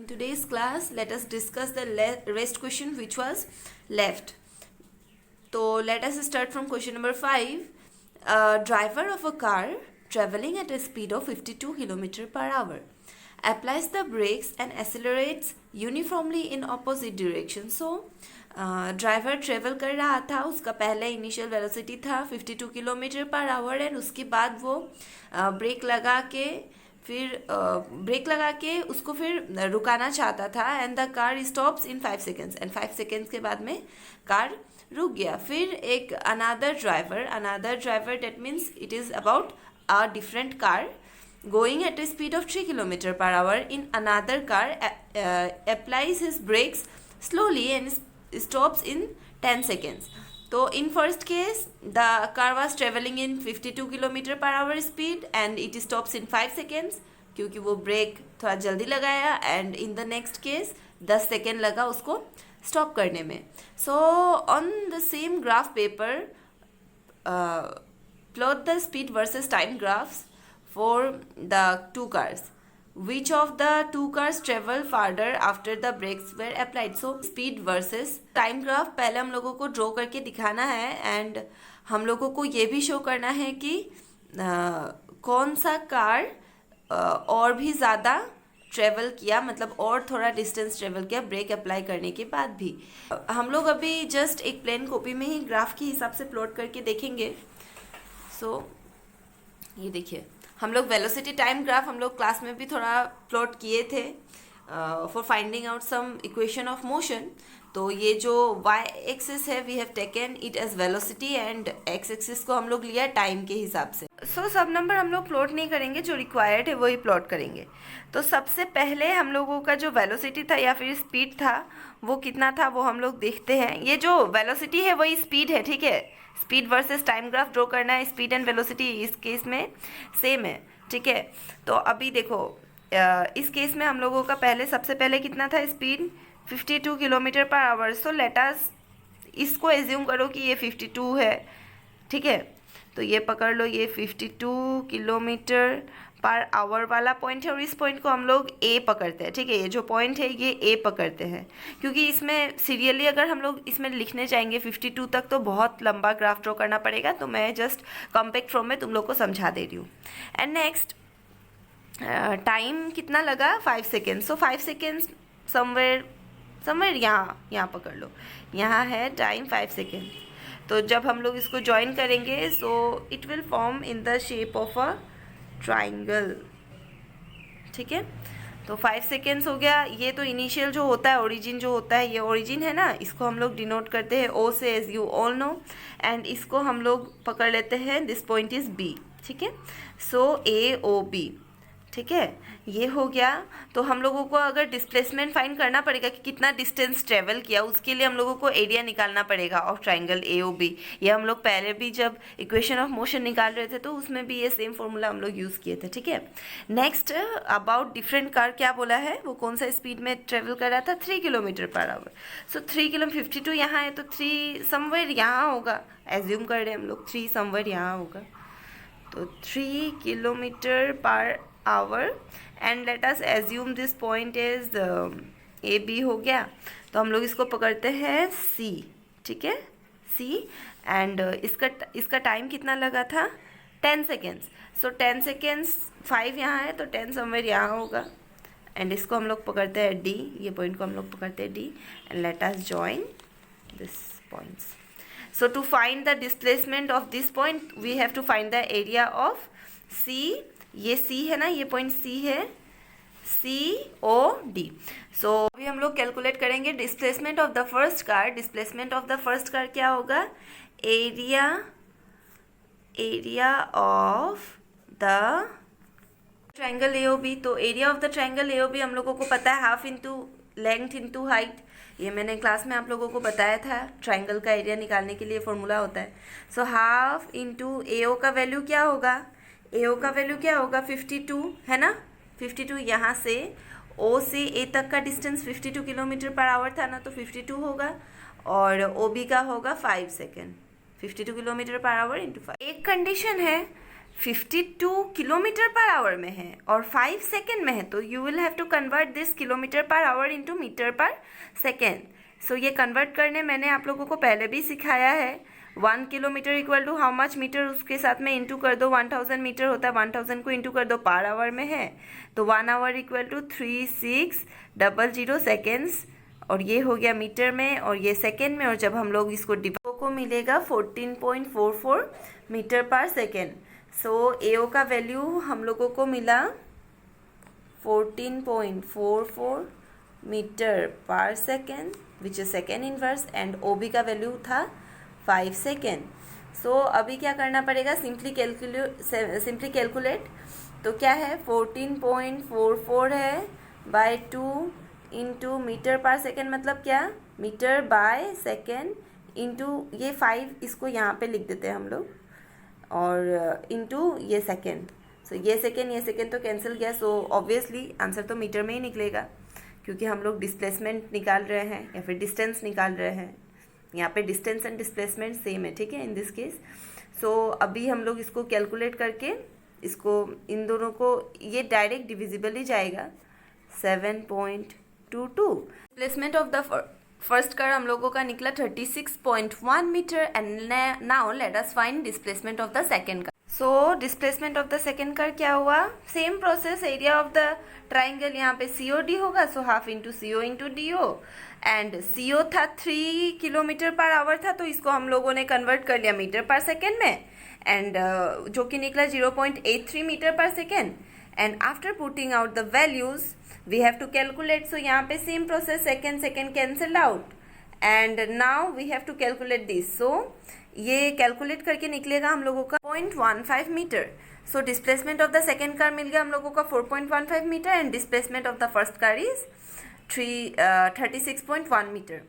In today's class, let us discuss the rest question which was left. So let us start from question number 5. A driver of a car traveling at a speed of 52 km per hour applies the brakes and accelerates uniformly in opposite direction. So driver travel कर रहा था, उसका पहला initial velocity था 52 kilometre per hour and उसके बाद वो break लगा के उसको फिर रुकाना चाहता था and the car stops in 5 seconds and 5 seconds के बाद में कार रुक गया. फिर एक another driver that means it is about a different car going at a speed of 3 km per hour in another car applies his brakes slowly and stops in 10 seconds. So in first case the car was traveling in 52 km per hour speed and it stops in 5 seconds क्योंकि वो break थोड़ा जल्दी लगाया and in the next case 10 second लगा उसको stop करने में. So on the same graph paper plot the speed versus time graphs for the two cars. Which of the two cars travel farther after the brakes were applied? So speed versus time graph पहले हम लोगों को draw करके दिखाना है and हम लोगों को ये भी शो करना है कि कौन सा कार और भी ज़्यादा ट्रेवल किया, मतलब और थोड़ा डिस्टेंस ट्रेवल किया ब्रेक अप्लाई करने के बाद भी. हम लोग अभी जस्ट एक प्लेन कॉपी में ही ग्राफ के हिसाब से प्लॉट करके देखेंगे. सो ये देखिए, हम लोग वेलोसिटी टाइम ग्राफ हम लोग क्लास में भी थोड़ा प्लॉट किए थे for finding out some equation of motion. तो ये जो वाई एक्सिस है we have taken it as velocity and X axis को हम लोग लिया टाइम के हिसाब से. सो सब नंबर हम लोग प्लॉट नहीं करेंगे, जो रिक्वायर्ड है वही प्लॉट करेंगे. तो सबसे पहले हम लोगों का जो वेलोसिटी था या फिर स्पीड था वो कितना था वो हम लोग देखते हैं. ये जो वेलोसिटी है वही स्पीड है, ठीक है. Speed versus time graph draw करना है. स्पीड एंड वेलोसिटी इस केस में सेम है, ठीक है. तो अभी देखो इस केस में हम लोगों का सबसे पहले कितना था speed 52 kilometre per our. So let us इसको एज्यूम करो कि ये 52 है, ठीक है. तो ये पकड़ लो, ये 52 किलोमीटर पर आवर वाला पॉइंट है और इस पॉइंट को हम लोग ए पकड़ते हैं, ठीक है. ये जो पॉइंट है ये ए पकड़ते हैं क्योंकि इसमें सीरियली अगर हम लोग इसमें लिखने जाएंगे 52 तक तो बहुत लंबा ग्राफ ड्रॉ करना पड़ेगा. तो मैं जस्ट कॉम्पैक्ट फॉर्म में तुम लोग को समझा दे रही हूँ. एंड नेक्स्ट टाइम कितना लगा 5 सेकेंड्स. सो 5 सेकेंड्स समवेयर यहाँ पकड़ लो, यहाँ है टाइम 5 सेकेंड. तो जब हम लोग इसको ज्वाइन करेंगे so it will form in the shape of a triangle, ठीक है. तो 5 सेकेंड्स हो गया. ये तो इनिशियल जो होता है ओरिजिन जो होता है, ये ओरिजिन है ना, इसको हम लोग डिनोट करते हैं ओ से, as you all know. And इसको हम लोग पकड़ लेते हैं, दिस पॉइंट इज बी, ठीक है. सो ए ओ बी, ठीक है. ये हो गया. तो हम लोगों को अगर डिस्प्लेसमेंट फाइंड करना पड़ेगा कि कितना डिस्टेंस ट्रेवल किया, उसके लिए हम लोगों को एरिया निकालना पड़ेगा of triangle A O B. ये हम लोग पहले भी जब इक्वेशन ऑफ मोशन निकाल रहे थे तो उसमें भी ये सेम फॉर्मूला हम लोग यूज़ किए थे, ठीक है. नेक्स्ट अबाउट डिफरेंट कार क्या बोला है, वो कौन सा स्पीड में ट्रेवल कर रहा था 3 kilometre per our. So 3 kilo 52 यहाँ है तो 3 समवेयर यहाँ होगा, एज्यूम कर रहे हैं हम लोग 3 समवेयर यहाँ होगा. तो 3 kilometre per hour and let us assume this point is A B हो गया. तो हम लोग इसको पकड़ते हैं सी, ठीक है, सी. एंड इसका टाइम कितना लगा था 10 सेकेंड्स. सो 10 सेकेंड्स 5 यहाँ है तो 10 समवेयर यहाँ होगा. एंड इसको हम लोग पकड़ते हैं डी, ये पॉइंट को हम लोग पकड़ते हैं D and let us join this points. So to find the displacement of this point we have to find the area of C. ये C है ना, ये पॉइंट C है, COD. सो अभी हम लोग कैलकुलेट करेंगे displacement of the first car. Displacement of the first car क्या होगा, area of the triangle AOB. तो area of the triangle AOB हम लोगों को पता है half into length into height. ये मैंने क्लास में आप लोगों को बताया था, ट्राइंगल का एरिया निकालने के लिए फॉर्मूला होता है. सो हाफ इंटू AO का वैल्यू क्या होगा, AO का वैल्यू क्या होगा 52 है ना. 52 यहाँ से O से A तक का डिस्टेंस 52 किलोमीटर पर आवर था ना, तो 52 होगा. और OB का होगा 5 second. 52 kilometre per our into 5. एक कंडीशन है 52 किलोमीटर पर आवर में है और 5 सेकेंड में है, तो you will have to convert this kilometre per hour into metre per second. So ये कन्वर्ट करने मैंने आप लोगों को पहले भी सिखाया है. 1 kilometre equal to how much metre, उसके साथ में इंटू कर दो. 1000 मीटर होता है, 1000 को इंटू कर दो, पर आवर में है, तो 1 आवर इक्वल टू 3600 सेकेंड्स. और ये हो गया मीटर में और ये सेकेंड में. और जब हम लोग इसको डिवाइड को मिलेगा 14.44 मीटर पर सेकेंड. सो एओ का वैल्यू हम लोगों को मिला 14.44 metre per second which is second inverse, and OB का वैल्यू था 5 सेकेंड. सो अभी क्या करना पड़ेगा, सिंपली कैलकुलेट. तो क्या है, 14.44 है bye 2 into metre per second, मतलब क्या, मीटर बाय सेकेंड इंटू ये 5, इसको यहाँ पे लिख देते हैं हम लोग, और इंटू ये सेकेंड. सो ये सेकेंड तो कैंसिल गया. सो ऑब्वियसली आंसर तो मीटर में ही निकलेगा, क्योंकि हम लोग डिस्प्लेसमेंट निकाल रहे हैं या फिर डिस्टेंस निकाल रहे हैं. यहाँ पे डिस्टेंस एंड डिस्प्लेसमेंट सेम है, ठीक है, इन दिस केस. सो अभी हम लोग इसको कैलकुलेट करके इसको इन दोनों को ये डायरेक्ट डिविजिबल ही जाएगा. 7.22. Displacement of the first curve हम लोगों का निकला 36.1 metre. And now let us find displacement of the second curve. So displacement of the second curve क्या हुआ, same process. Area of the triangle यहाँ पे COD होगा, so half into CO into DO. And CO था 3 kilometre per our था, तो इसको हम लोगों ने कन्वर्ट कर लिया मीटर पर सेकेंड में, एंड जो कि निकला 0.83 metre per second. And after putting out the values we have to calculate. So यहाँ पे same process, second cancel out, and now we have to calculate this. So ये calculate करके निकलेगा हम लोगों का 0.15 metre. So displacement of the second car मिल गया हम लोगों का 4.15 metre, and displacement of the first car is 36.1 metre.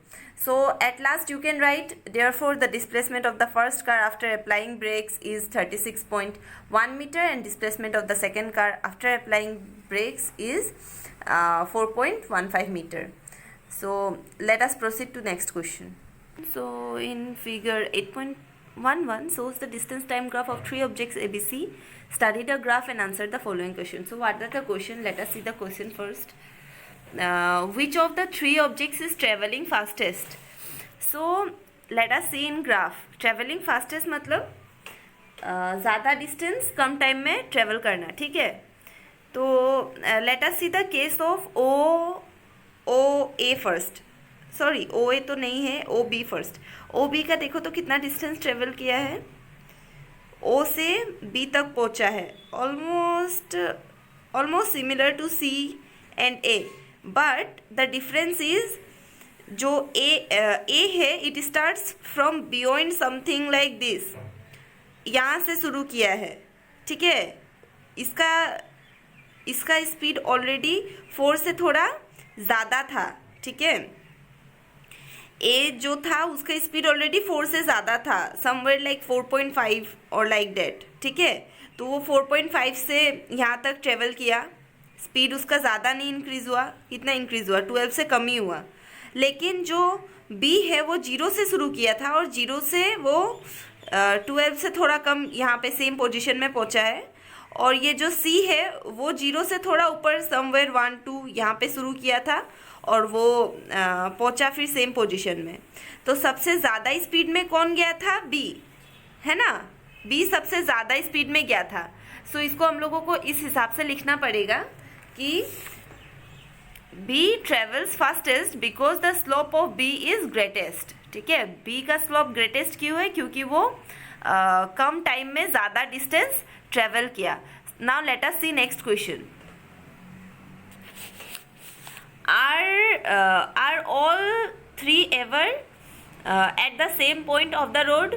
So at last you can write, therefore the displacement of the first car after applying brakes is 36.1 meter, and displacement of the second car after applying brakes is 4.15 meter. So let us proceed to next question. So in figure 8.11 shows the distance time graph of 3 objects ABC. Study the graph and answer the following question. So what are the question? Let us see the question first. Which of the 3 objects is traveling fastest? So let us see in graph. Traveling fastest मतलब ज़्यादा distance कम time में travel करना, ठीक है. तो let us see the case of OA first. Sorry, OA तो नहीं है, OB फर्स्ट. OB का देखो तो कितना डिस्टेंस ट्रेवल किया है, O से B तक पहुंचा है. Almost similar to C and A, but the difference is जो A है, it starts from beyond something like this. यहाँ से शुरू किया है, ठीक है. इसका स्पीड ऑलरेडी 4 से थोड़ा ज़्यादा था, ठीक है. A जो था उसका स्पीड ऑलरेडी 4 से ज़्यादा था, समवेयर लाइक 4.5 और लाइक दैट, ठीक है. तो वो 4.5 से यहाँ तक ट्रेवल किया. स्पीड उसका ज़्यादा नहीं इंक्रीज़ हुआ. कितना इंक्रीज़ हुआ, 12 से कम ही हुआ. लेकिन जो B है वो 0 से शुरू किया था, और 0 से वो 12 से थोड़ा कम यहाँ पे सेम पोजीशन में पहुँचा है. और ये जो C है वो 0 से थोड़ा ऊपर समवेयर 1-2 यहाँ पे शुरू किया था, और वो पहुँचा फिर सेम पोजीशन में. तो सबसे ज़्यादा स्पीड में कौन गया था, B, है ना. B सबसे ज़्यादा स्पीड में गया था. सो इसको हम लोगों को इस हिसाब से लिखना पड़ेगा कि B travels fastest because the slope of B is greatest, ठीक है. B का स्लोप ग्रेटेस्ट क्यों है, क्योंकि वो कम टाइम में ज़्यादा डिस्टेंस ट्रेवल किया. Now let us see next question. Are all 3 ever at the same point of the road?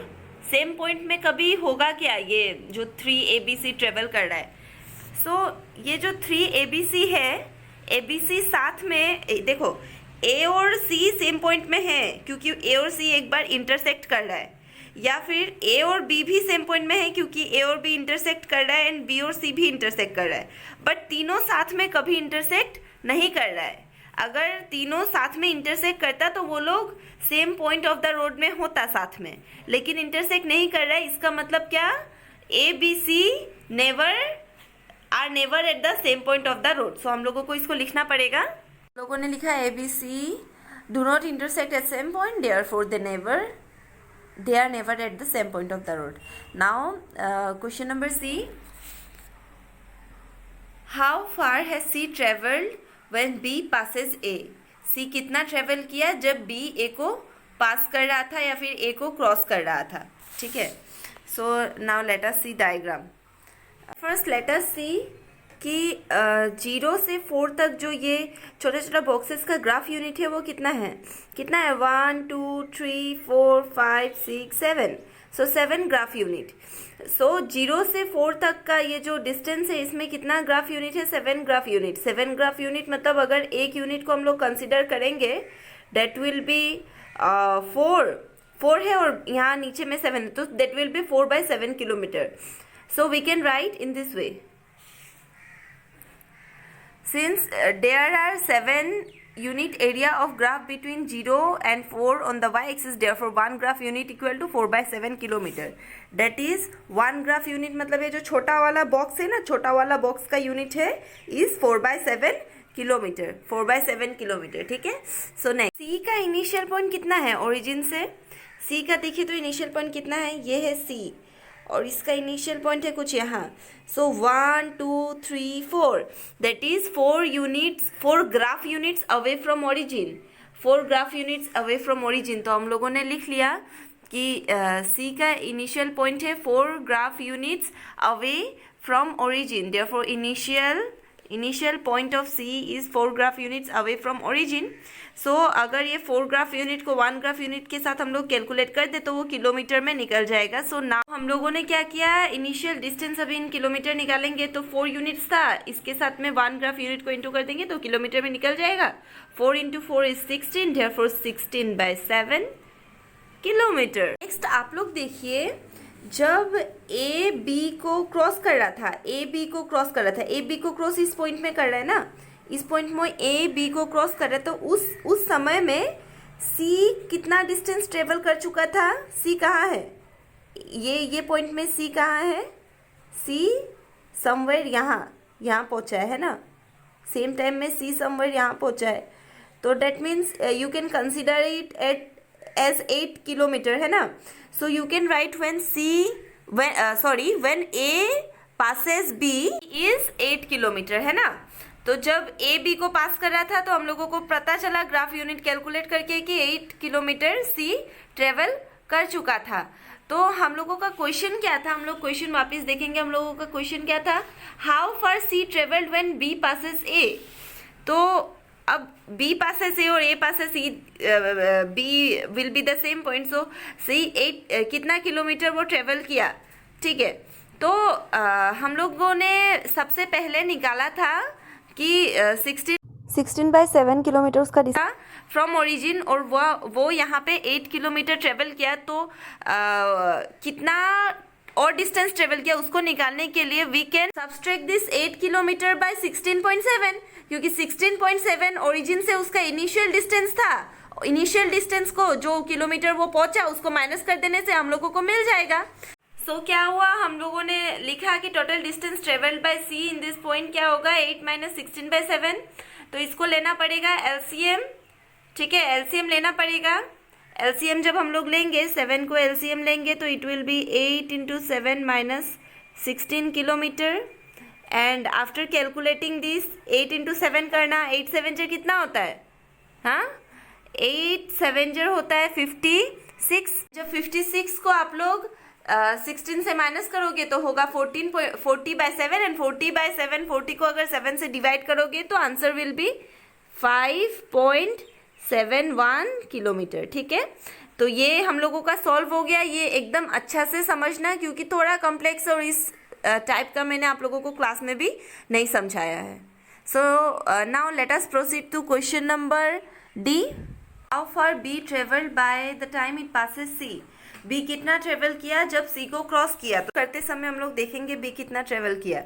Same point में कभी होगा क्या ये जो 3 ABC ट्रेवल कर रहा है. सो ये जो 3 ABC है, ABC साथ में देखो A और C सेम पॉइंट में है, क्योंकि A और C एक बार इंटरसेक्ट कर रहा है, या फिर A और B भी सेम पॉइंट में है क्योंकि A और B इंटरसेक्ट कर रहा है एंड B और C भी इंटरसेक्ट कर रहा है. बट तीनों साथ में कभी इंटरसेक्ट नहीं कर रहा है. अगर तीनों साथ में इंटरसेक्ट करता तो वो लोग same point of the road में होता साथ में, लेकिन इंटरसेक्ट नहीं कर रहा है. इसका मतलब क्या, A B C never are never at the same point of the road. So हम लोगों को इसको लिखना पड़ेगा। हम लोगों ने लिखा A B C do not intersect at same point, therefore they are never at the same point of the road. Now question number C, how far has C traveled when B passes A? C कितना travel किया जब B A को पास कर रहा था या फिर A को क्रॉस कर रहा था, ठीक है। So now let us C diagram. First let us सी कि 0 से 4 तक जो ये छोटा छोटा बॉक्सेस का ग्राफ यूनिट है वो कितना है 1 2 3 4 5 6 7। सो 7 ग्राफ यूनिट। सो 0 से 4 तक का ये जो डिस्टेंस है इसमें कितना ग्राफ यूनिट है 7 ग्राफ यूनिट। 7 ग्राफ यूनिट मतलब अगर एक यूनिट को हम लोग कंसिडर करेंगे डेट विल बी 4 है और यहाँ नीचे में 7 है, तो that will be 4/7 kilometre. So we can write in this way, since there are 7 unit area of graph between 0 and 4 on the y-axis, therefore one graph unit equal to 4/7 kilometre. that is one graph unit मतलब ये जो छोटा वाला box है ना, छोटा वाला box का यूनिट है इज 4/7 किलोमीटर, 4/7 किलोमीटर, ठीक है। सो नेक्स्ट सी का इनिशियल पॉइंट कितना है ओरिजिन से। सी का देखिए तो इनिशियल पॉइंट कितना है, ये है सी और इसका इनिशियल पॉइंट है कुछ यहाँ। सो 1 2 3 4 that is 4 graph units away from origin, 4 graph units away from origin. तो हम लोगों ने लिख लिया कि सी का इनिशियल पॉइंट है 4 graph units away from origin, therefore initial point of C is 4 graph units away from origin. So अगर ये 4 ग्राफ यूनिट को 1 ग्राफ यूनिट के साथ हम लोग कैलकुलेट कर दे तो वो किलोमीटर में निकल जाएगा। सो नाउ हम लोगों ने क्या किया, इनिशियल डिस्टेंस अभी इन किलोमीटर निकालेंगे तो 4 यूनिट्स था, इसके साथ में 1 ग्राफ यूनिट को इंटू कर देंगे तो किलोमीटर में निकल जाएगा। 4 × 4 इज 16, देयरफॉर 16/7 किलोमीटर। नेक्स्ट आप लोग देखिए, जब ए बी को क्रॉस कर रहा था, ए बी को क्रॉस इस पॉइंट में कर रहा है ना, इस पॉइंट में ए बी को क्रॉस कर रहा है, तो उस समय में सी कितना डिस्टेंस ट्रेवल कर चुका था। सी कहाँ है, ये पॉइंट में सी कहाँ है, सी समवेयर यहाँ पहुँचा है ना, सेम टाइम में सी समवेयर यहाँ पहुँचा है। तो that means you can consider it as 8 kilometre, है ना। So you can write when A passes B is 8 kilometre, है ना। तो जब ए बी को पास कर रहा था तो हम लोगों को पता चला ग्राफ यूनिट कैलकुलेट करके कि 8 किलोमीटर सी ट्रेवल कर चुका था। तो हम लोगों का क्वेश्चन क्या था, हम लोग क्वेश्चन वापस देखेंगे। हम लोगों का क्वेश्चन क्या था, how far C travelled when B passes A. तो अब बी पासेस ए और A passes E, B will be the same point, so C 8 कितना किलोमीटर वो ट्रेवल किया, ठीक है। तो हम लोगों ने सबसे पहले निकाला था कि 16/7 किलोमीटर उसका डिस्टेंस फ्रॉम ओरिजिन, और वो यहाँ पे 8 किलोमीटर ट्रेवल किया। तो कितना और डिस्टेंस ट्रेवल किया उसको निकालने के लिए we can subtract this 8 kilometre by 16.7, क्योंकि 16.7 ओरिजिन से उसका इनिशियल डिस्टेंस था। इनिशियल डिस्टेंस को जो किलोमीटर वो पहुंचा उसको माइनस कर देने से हम लोगों को मिल जाएगा। सो क्या हुआ, हम लोगों ने लिखा कि total distance travelled by C in this point क्या होगा 8 - 16/7। तो इसको लेना पड़ेगा एलसीएम, ठीक है, एलसीएम लेना पड़ेगा। एलसीएम जब हम लोग लेंगे 7 को एलसीएम लेंगे तो it will be 8 × 7 - 16 kilometre. And after calculating this 8 × 7 करना, 8 7 कितना होता है, हाँ 8 7 होता है 56। जब 56 को आप लोग 16 से माइनस करोगे तो होगा 40/7, एंड 40/7 40 को अगर 7 से डिवाइड करोगे तो आंसर विल बी 5.71 किलोमीटर, ठीक है। तो ये हम लोगों का सॉल्व हो गया। ये एकदम अच्छा से समझना, क्योंकि थोड़ा कॉम्प्लेक्स और इस टाइप का मैंने आप लोगों को क्लास में भी नहीं समझाया है। So now let us proceed to question number D. How far B travelled by the time it passes C. B कितना ट्रेवल किया जब सी को क्रॉस किया। तो करते समय हम लोग देखेंगे बी कितना ट्रेवल किया।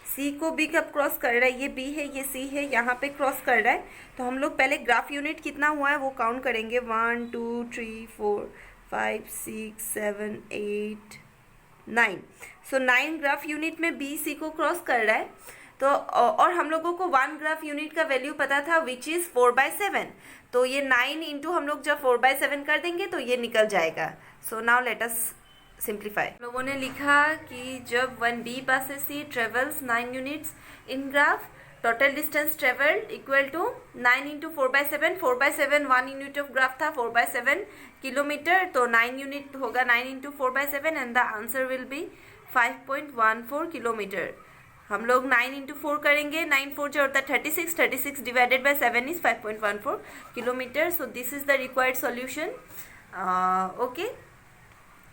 सी को बी कब क्रॉस कर रहा है, ये बी है ये सी है, यहाँ पे क्रॉस कर रहा है। तो हम लोग पहले ग्राफ यूनिट कितना हुआ है वो काउंट करेंगे, 1 2 3 4 5 6 7 8 9। सो 9 ग्राफ यूनिट में बी सी को क्रॉस कर रहा है। तो और हम लोगों को 1 ग्राफ यूनिट का वैल्यू पता था विच इज़ 4/7। तो ये 9 इंटू हम लोग जब 4/7 कर देंगे तो ये निकल जाएगा। सो नाउ लेट अस सिंप्लीफाई। लोगों ने लिखा कि जब 1B passes C travels 9 units in graph, total distance traveled equal to 9 into 4/7। 4/7 1 unit of graph था, 4/7 किलोमीटर, तो 9 यूनिट होगा 9 into 4/7 and the answer will be 5.14 kilometre. हम लोग 9 into 4 करेंगे, 9 4 जो होता है 36, 36 divided by 7 is 5.14 kilometre. So this is the required solution. Okay,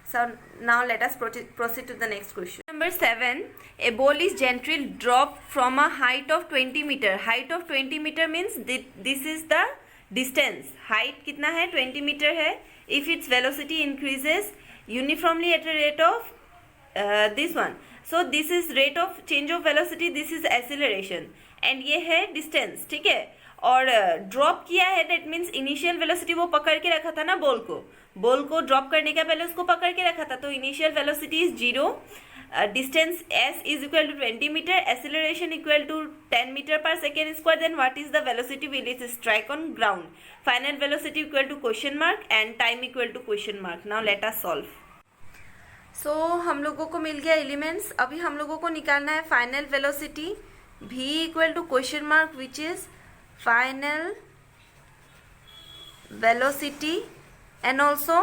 so now let us proceed to the next question. Number 7, a ball is gently dropped from a height of 20 meter. Height of 20 meter means this is the distance. Height कितना है? 20 meter है. If its velocity increases uniformly at a rate of this one. So this is rate of change of velocity, this is acceleration. And ये है distance, ठीक है? और drop किया है, दैट मीन्स इनिशियल वेलोसिटी वो पकड़ के रखा था ना बॉल को ड्रॉप करने का पहले उसको पकड़ के रखा था, तो initial velocity is 0, distance s is equal to 20 metre, acceleration equal to 10 metre per second square, then what is the velocity will it strike on ground, final velocity equal to question mark and time equal to question mark. Now let us solve. So हम लोगों को मिल गया elements. अभी हम लोगों को निकालना है final velocity v equal to question mark which is final velocity and also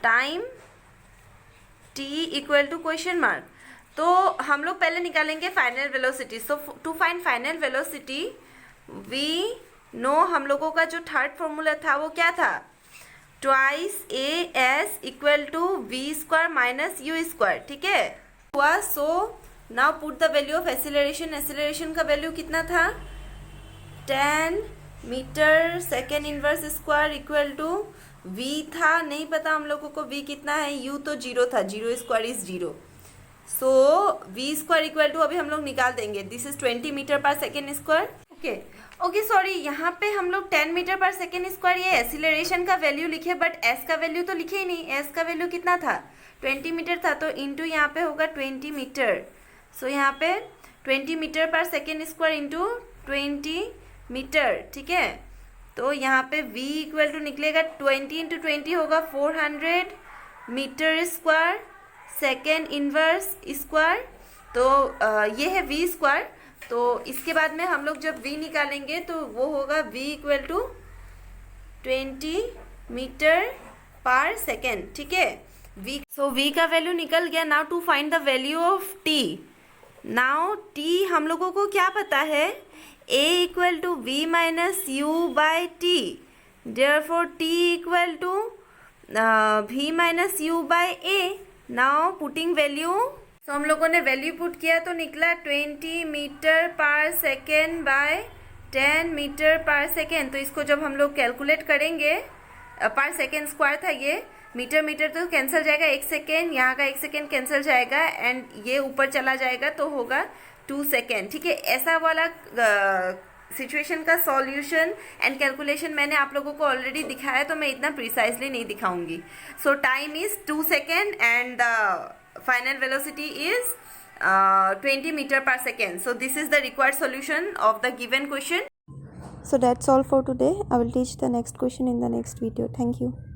time t equal to question mark। तो हम लोग पहले निकालेंगे final velocity. So to find final velocity we know, हम लोगों का जो थर्ड फॉर्मूला था वो क्या था? Twice A S equal to V square minus U square, ठीक है हुआ। So now put the value of acceleration. Acceleration का वैल्यू कितना था? 10 metre second inverse square equal to v था, नहीं पता हम लोगों को v कितना है, u तो 0 था, 0 स्क्वायर इज 0। सो v स्क्वायर इक्वल टू अभी हम लोग निकाल देंगे, this is 20 metre per second square. Okay sorry, यहाँ पे हम लोग 10 मीटर पर सेकेंड स्क्वायर ये एक्सीलरेशन का वैल्यू लिखे, बट s का वैल्यू तो लिखे ही नहीं। s का वैल्यू कितना था? 20 मीटर था, तो इंटू यहाँ पे होगा 20 मीटर। सो यहाँ पे 20 metre per second square into 20 metre, ठीक है। तो यहाँ पे v इक्वल टू निकलेगा 20 इंटू 20 होगा 400 metre square second inverse square. तो ये है v स्क्वायर। तो इसके बाद में हम लोग जब v निकालेंगे तो वो होगा v equal to 20 metre per second, ठीक है। सो v का वैल्यू निकल गया। Now to find the value of t। Now t हम लोगों को क्या पता है? a equal to v minus u by t, therefore t equal to v minus u by a। now putting value, so हम लोगों ने वैल्यू पुट किया तो निकला 20 metre per second by 10 metre per second. तो इसको जब हम लोग कैलकुलेट करेंगे, पर सेकेंड स्क्वायर था ये, मीटर मीटर तो कैंसिल जाएगा, 1 सेकेंड, यहाँ का 1 सेकेंड कैंसिल जाएगा एंड ये ऊपर चला जाएगा तो होगा 2 सेकेंड, ठीक है। ऐसा वाला सिचुएशन का सॉल्यूशन एंड कैलकुलेशन मैंने आप लोगों को ऑलरेडी दिखाया, तो मैं इतना प्रिसाइजली नहीं दिखाऊंगी। So time is 2 second and the final velocity is 20 metre per second. So this is the required solution of the given question. So that's all for today. I will teach the next question in the next video. Thank you.